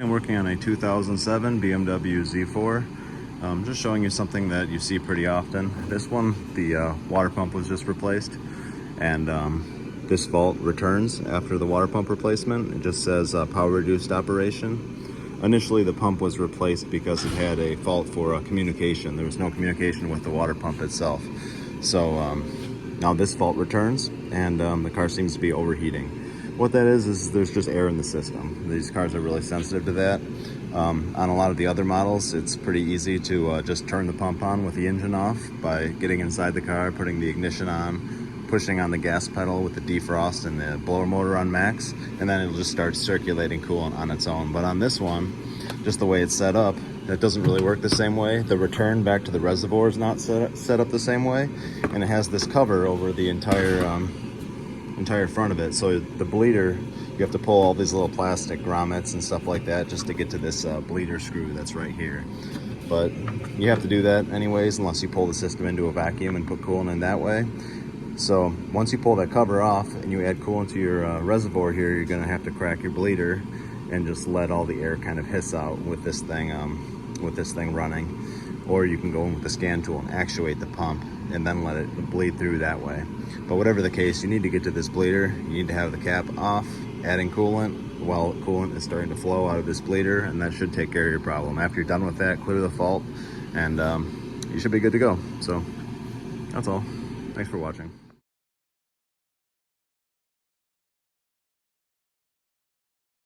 I'm working on a 2007 BMW Z4. Just showing you something that you see pretty often. This one, the water pump was just replaced, and this fault returns after the water pump replacement. It just says power reduced operation. Initially, the pump was replaced because it had a fault for communication. There was no communication with the water pump itself. So now this fault returns, and the car seems to be overheating. What that is there's just air in the system. These cars are really sensitive to that. On a lot of the other models, it's pretty easy to just turn the pump on with the engine off by getting inside the car, putting the ignition on, pushing on the gas pedal with the defrost and the blower motor on max, and then it'll just start circulating coolant on its own. But on this one, just the way it's set up, that doesn't really work the same way. The return back to the reservoir is not set up the same way, and it has this cover over the entire front of it. So the bleeder, you have to pull all these little plastic grommets and stuff like that just to get to this bleeder screw that's right here. But you have to do that anyways unless you pull the system into a vacuum and put coolant in that way. So once you pull that cover off and you add coolant to your reservoir here, you're going to have to crack your bleeder and just let all the air kind of hiss out with this thing running. Or you can go in with the scan tool and actuate the pump and then let it bleed through that way. But whatever the case, you need to get to this bleeder. You need to have the cap off, adding coolant while coolant is starting to flow out of this bleeder, and that should take care of your problem. After you're done with that, clear the fault, and you should be good to go. So that's all. Thanks for watching.